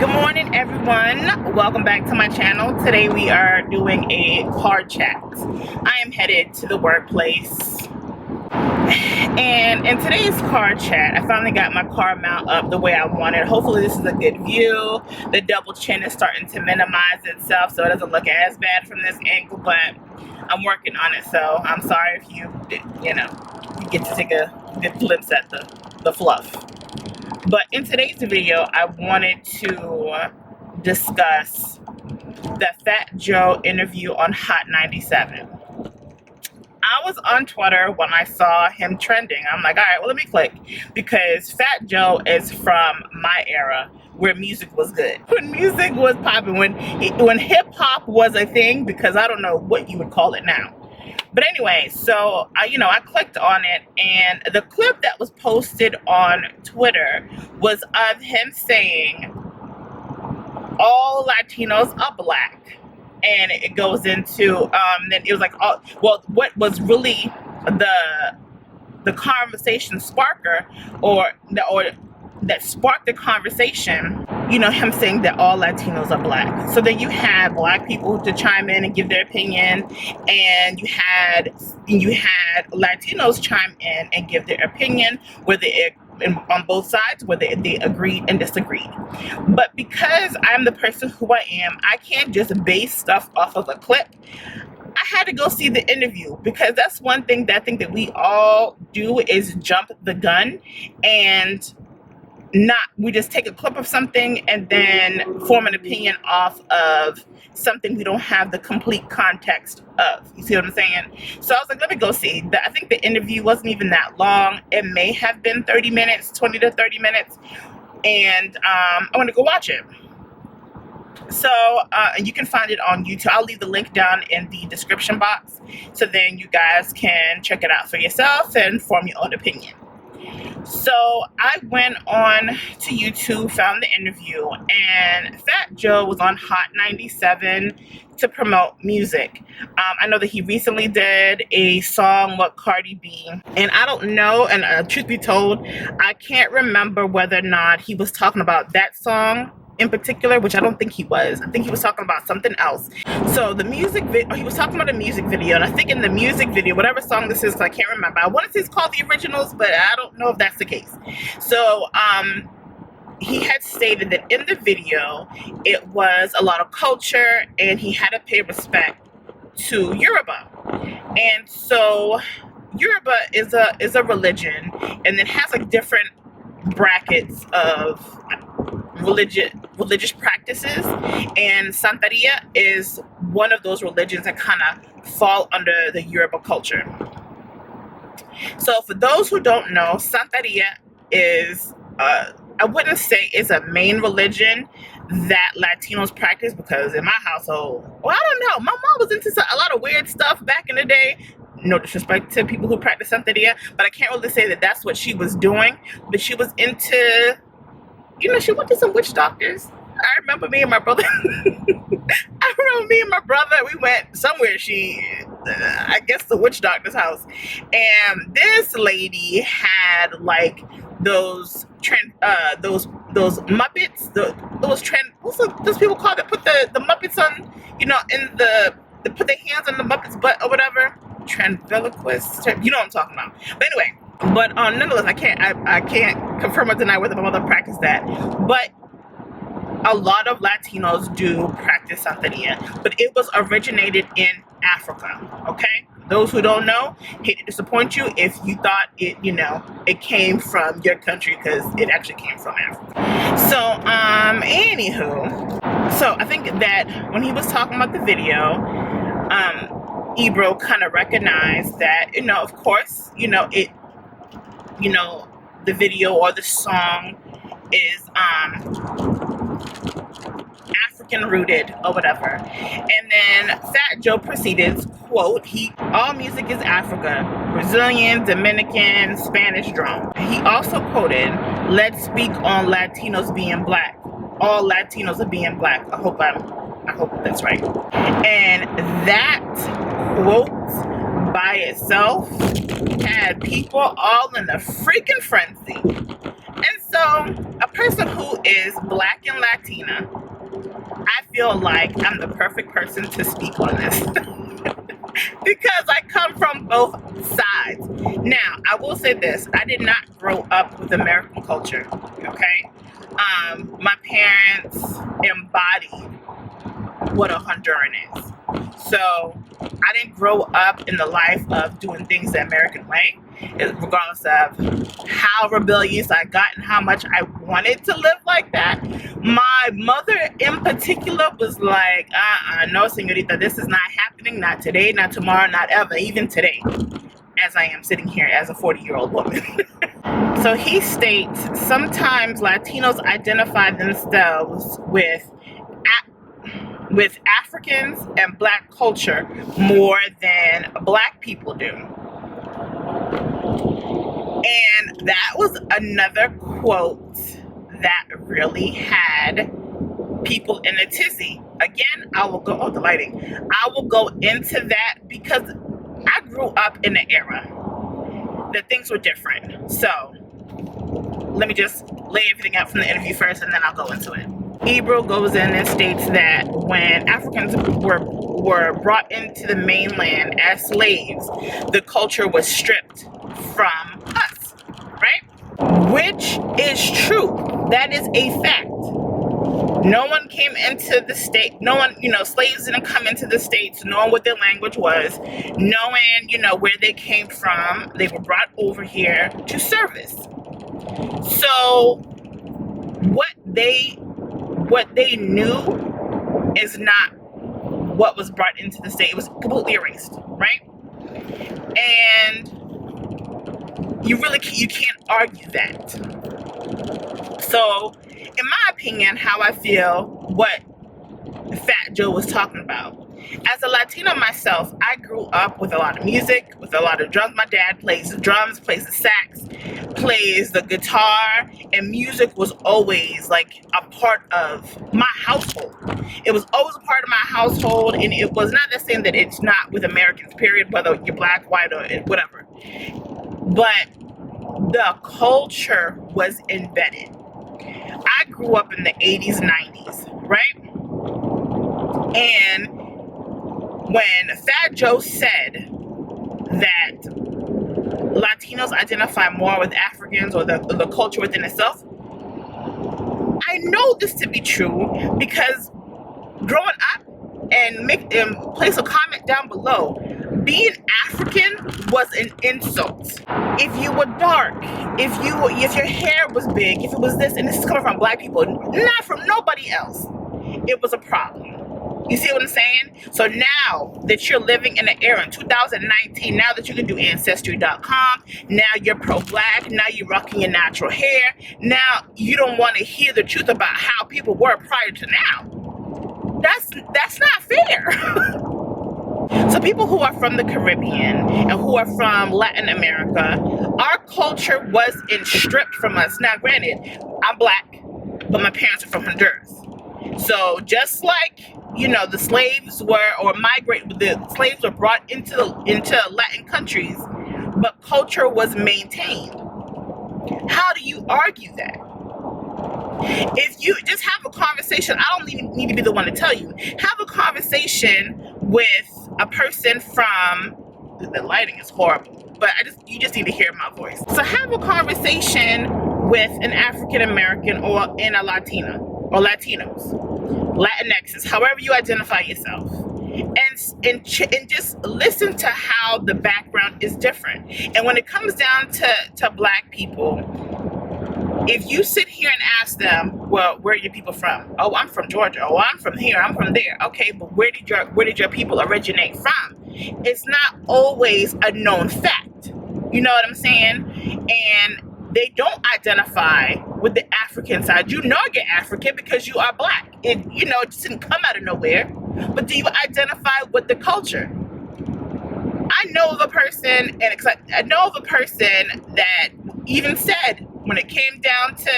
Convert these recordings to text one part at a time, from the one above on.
Good morning, everyone. Welcome back to my channel. Today we are doing a car chat. I am headed to the workplace. And in today's car chat, I finally got my car mount up the way I wanted. Hopefully this is a good view. The double chin is starting to minimize itself so it doesn't look as bad from this angle, but I'm working on it. So I'm sorry if you get to take a good glimpse at the fluff. But in today's video, I wanted to discuss the Fat Joe interview on Hot 97. I was on Twitter when I saw him trending. I'm like, all right, well, let me click, because Fat Joe is from my era where music was good. When music was popping, when hip hop was a thing, because I don't know what you would call it now. But anyway, so I clicked on it, and the clip that was posted on Twitter was of him saying all Latinos are black, and it goes into then it was like, what was really the conversation sparker, or that sparked the conversation, him saying that all Latinos are black. So then you had black people to chime in and give their opinion, and you had Latinos chime in and give their opinion, whether it on both sides, whether they agreed and disagreed. But because I'm the person who I am, I can't just base stuff off of a clip. I had to go see the interview, because that's one thing that I think that we all do, is jump the gun, and we just take a clip of something and then form an opinion off of something we don't have the complete context of. You see what I'm saying? So I was like, let me go see. I think the interview wasn't even that long. It may have been 30 minutes, 20 to 30 minutes. And I want to go watch it. So you can find it on YouTube. I'll leave the link down in the description box, so then you guys can check it out for yourself and form your own opinion. So I went on to YouTube, found the interview, and Fat Joe was on Hot 97 to promote music. I know that he recently did a song with Cardi B, and I don't know, and truth be told, I can't remember whether or not he was talking about that song in particular, which I don't think he was. I think he was talking about something else. So the music video, he was talking about a music video, and I think in the music video, whatever song this is, I can't remember. I want to say it's called The Originals, but I don't know if that's the case. So he had stated that in the video, it was a lot of culture, and he had to pay respect to Yoruba. And so Yoruba is a religion, and it has like different brackets of religious practices, and Santeria is one of those religions that kind of fall under the Yoruba culture. So for those who don't know, Santeria is I wouldn't say it's a main religion that Latinos practice, because in my household, well, I don't know, my mom was into a lot of weird stuff back in the day. No disrespect to people who practice Santeria, but I can't really say that that's what she was doing. But she was into, she went to some witch doctors. I remember me and my brother. We went somewhere. I guess the witch doctor's house, and this lady had like those Muppets, those people call it, put the Muppets on, put their hands on the Muppet's butt or whatever. Ventriloquist, you know what I'm talking about. But anyway, nonetheless, I can't confirm or deny whether my mother practiced that. But a lot of Latinos do practice Santeria, but it was originated in Africa. Okay, those who don't know, hate to disappoint you if you thought it came from your country, because it actually came from Africa. So anywho, so I think that when he was talking about the video, Ebro kind of recognized that, of course, the video or the song is African rooted or whatever. And then Fat Joe proceeded, quote, all music is Africa, Brazilian, Dominican, Spanish drum. He also quoted, let's speak on Latinos being black. All Latinos are being black. I hope that's right. And that quote by itself had people all in a freaking frenzy. And so, a person who is Black and Latina, I feel like I'm the perfect person to speak on this because I come from both sides. Now, I will say this, I did not grow up with American culture, okay? My parents embodied what a Honduran is. So I didn't grow up in the life of doing things the American way, regardless of how rebellious I got and how much I wanted to live like that. My mother in particular was like, no, señorita, this is not happening, not today, not tomorrow, not ever, even today, as I am sitting here as a 40-year-old woman. So he states, sometimes Latinos identify themselves with Africans and Black culture more than Black people do. And that was another quote that really had people in a tizzy. Again, I will go, the lighting. I will go into that because I grew up in an era that things were different. So let me just lay everything out from the interview first and then I'll go into it. Ebro goes in and states that when Africans were brought into the mainland as slaves, the culture was stripped from us, right? Which is true. That is a fact. No one came into the state, no one, slaves didn't come into the states knowing what their language was, knowing, where they came from. They were brought over here to service. So what they knew is not what was brought into the state. It was completely erased, right? And you can't argue that. So, in my opinion, how I feel what Fat Joe was talking about. As a Latina myself, I grew up with a lot of music, with a lot of drums. My dad plays the drums, plays the sax, plays the guitar, and music was always like a part of my household. It was always a part of my household, and it was not the same that it's not with Americans, period, whether you're Black, white, or whatever. But the culture was embedded. I grew up in the 80s, 90s, right? And when Fat Joe said that Latinos identify more with Africans or the culture within itself, I know this to be true because growing up, and place a comment down below, being African was an insult. If you were dark, if your hair was big, if it was this, and this is coming from Black people, not from nobody else, it was a problem. You see what I'm saying? So now that you're living in an era in 2019, now that you can do Ancestry.com, now you're pro-Black, now you're rocking your natural hair, now you don't want to hear the truth about how people were prior to now. That's not fair. So people who are from the Caribbean and who are from Latin America, our culture was stripped from us. Now, granted, I'm Black, but my parents are from Honduras. So just like, the slaves the slaves were brought into Latin countries, but culture was maintained. How do you argue that? If you just have a conversation, I don't need to be the one to tell you. Have a conversation with a person from, the lighting is horrible, but you just need to hear my voice. So have a conversation with an African American or in a Latina or Latinos, Latinxes, however you identify yourself, and just listen to how the background is different. And when it comes down to Black people, if you sit here and ask them, well, where are your people from? Oh, I'm from Georgia. Oh, I'm from here. I'm from there. Okay, but where did your people originate from? It's not always a known fact. You know what I'm saying? And they don't identify with the African side. You know you're African because you are Black. It just didn't come out of nowhere. But do you identify with the culture? I know of a person that even said when it came down to,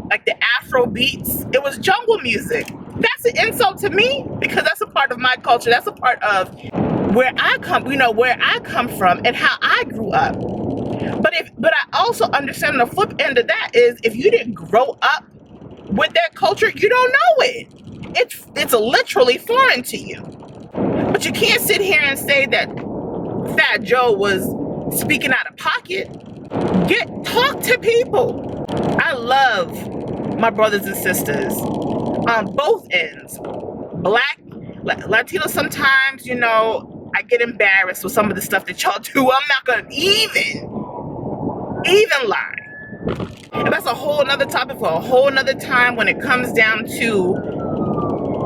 like the Afro beats, it was jungle music. That's an insult to me because that's a part of my culture. That's a part of where I come from and how I grew up. But I also understand the flip end of that is if you didn't grow up with that culture, you don't know it. It's literally foreign to you. But you can't sit here and say that Fat Joe was speaking out of pocket. Talk to people. I love my brothers and sisters on both ends. Black, Latino, sometimes, I get embarrassed with some of the stuff that y'all do. I'm not gonna even lie. And that's a whole nother topic for a whole nother time when it comes down to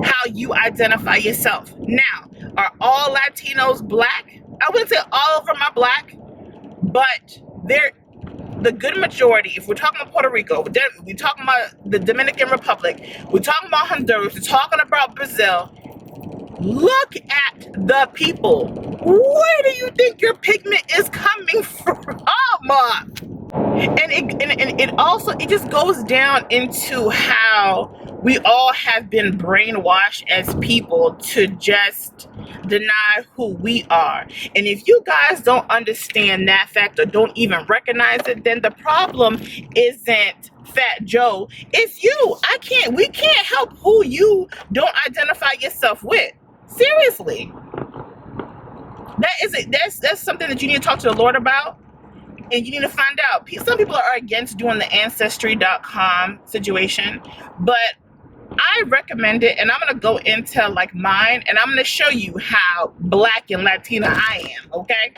how you identify yourself. Now, are all Latinos black? I wouldn't say all of them are black, but they're the good majority. If we're talking about Puerto Rico, we're talking about the Dominican Republic, we're talking about Honduras, we're talking about Brazil. Look at the people. Where do you think your pigment is coming from? And it just goes down into how we all have been brainwashed as people to just deny who we are. And if you guys don't understand that fact or don't even recognize it, then the problem isn't Fat Joe, it's you. We can't help who you don't identify yourself with. Seriously. That's something that you need to talk to the Lord about. And you need to find out. Some people are against doing the Ancestry.com situation, but I recommend it, and I'm going to go into like mine, and I'm going to show you how Black and Latina I am, okay?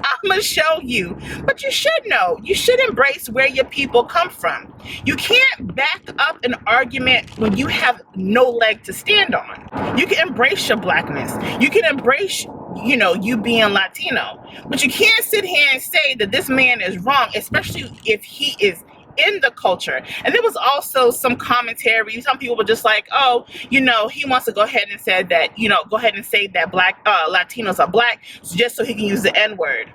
I'm going to show you. But you should know. You should embrace where your people come from. You can't back up an argument when you have no leg to stand on. You can embrace your Blackness. You can embrace you being Latino, but you can't sit here and say that this man is wrong, especially if he is in the culture. And there was also some commentary. Some people were just like, oh, he wants to go ahead and say that, go ahead and say that black Latinos are black just so he can use the N-word.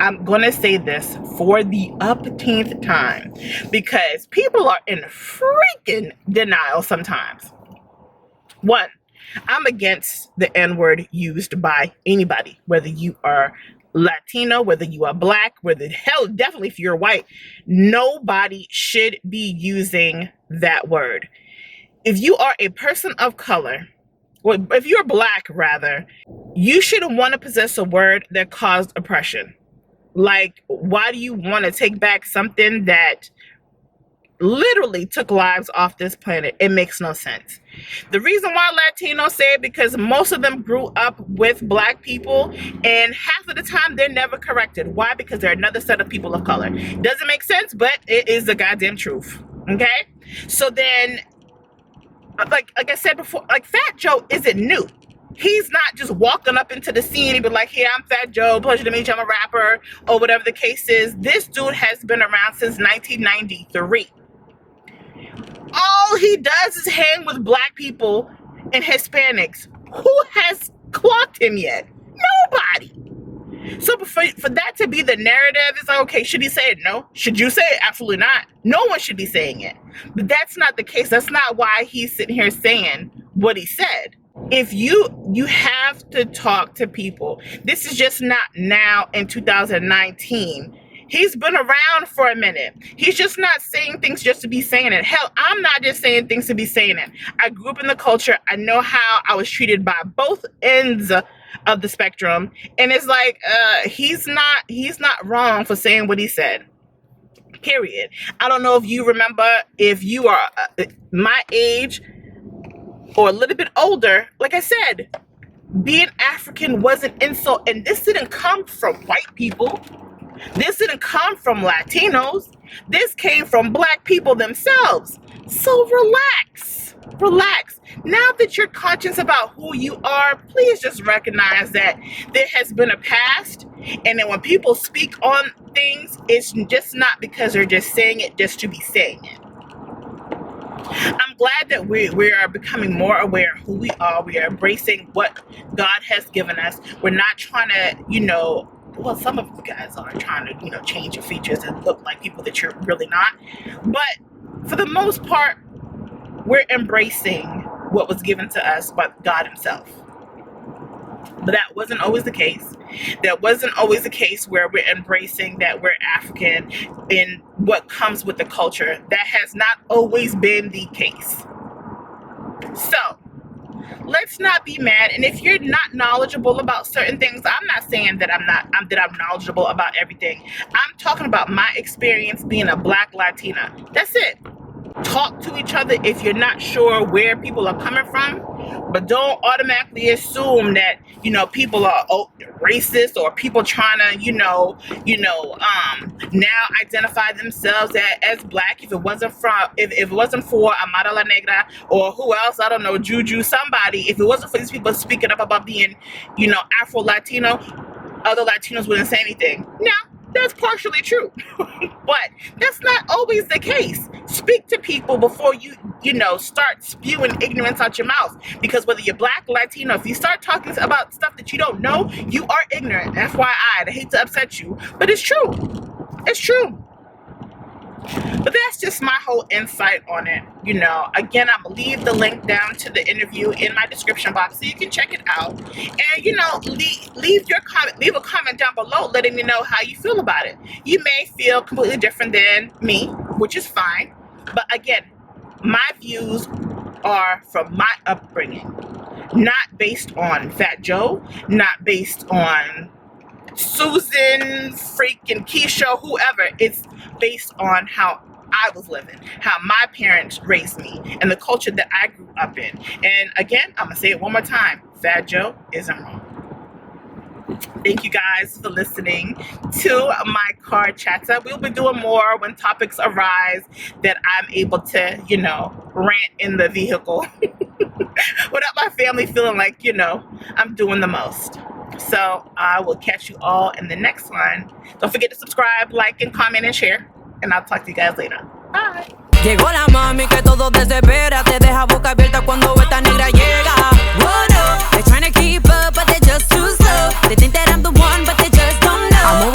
I'm going to say this for the upteenth time because people are in freaking denial sometimes. One, I'm against the N-word used by anybody, whether you are Latino, whether you are black, definitely if you're white. Nobody should be using that word. If you are a person of color, well, if you're black rather, you shouldn't want to possess a word that caused oppression. Like, why do you want to take back something that literally took lives off this planet? It makes no sense. The reason why Latinos say it because most of them grew up with black people, and half of the time they're never corrected. Why? Because they're another set of people of color. Doesn't make sense, but it is the goddamn truth. Okay? So then, like I said before, like Fat Joe isn't new. He's not just walking up into the scene and be like, hey, I'm Fat Joe, pleasure to meet you, I'm a rapper, or whatever the case is. This dude has been around since 1993. All he does is hang with black people and Hispanics. Who has clocked him yet? Nobody. So for that to be the narrative, it's like, okay, should he say it? No. Should you say it? Absolutely not. No one should be saying it. But that's not the case. That's not why he's sitting here saying what he said. If you have to talk to people. This is just not now in 2019. He's been around for a minute. He's just not saying things just to be saying it. Hell, I'm not just saying things to be saying it. I grew up in the culture. I know how I was treated by both ends of the spectrum. And it's like, he's not wrong for saying what he said. Period. I don't know if you remember, if you are my age or a little bit older, like I said, being African was an insult. And this didn't come from white people. This didn't come from Latinos. This came from black people themselves. So relax. Now that you're conscious about who you are, please just recognize that there has been a past. And then when people speak on things, it's just not because they're just saying it just to be saying it. I'm glad that we are becoming more aware of who we are. We are embracing what God has given us. We're not trying to, well, some of you guys are trying to, change your features and look like people that you're really not. But for the most part, we're embracing what was given to us by God himself. But that wasn't always the case. That wasn't always the case where we're embracing that we're African in what comes with the culture. That has not always been the case. So let's not be mad. And if you're not knowledgeable about certain things, I'm not saying that I'm knowledgeable about everything. I'm talking about my experience being a Black Latina. That's it. Talk to each other if you're not sure where people are coming from, but don't automatically assume that people are racist or people trying to now identify themselves as Black. If it wasn't for Amara La Negra or who else, I don't know, Juju, somebody, if it wasn't for these people speaking up about being Afro Latino, other Latinos wouldn't say anything. Now, that's partially true, but that's not always the case. Speak to people before you start spewing ignorance out your mouth, because whether you're Black, Latino, if you start talking about stuff that you don't know, you are ignorant. FYI, I hate to upset you, but it's true. It's true. But that's just my whole insight on it. Again, I'm gonna leave the link down to the interview in my description box so you can check it out. And leave a comment down below letting me know how you feel about it. You may feel completely different than me, which is fine. But again, my views are from my upbringing, not based on Fat Joe, not based on Susan, freaking Keisha, whoever. It's based on how I was living, how my parents raised me, and the culture that I grew up in. And again, I'm gonna say it one more time: Fat Joe isn't wrong. Thank you guys for listening to my car chatter. We'll be doing more when topics arise that I'm able to, rant in the vehicle without my family feeling like, I'm doing the most. So I will catch you all in the next one. Don't forget to subscribe, like, and comment, and share. And I'll talk to you guys later. Bye. Llegó la mami que todo desespera, te deja boca abierta cuando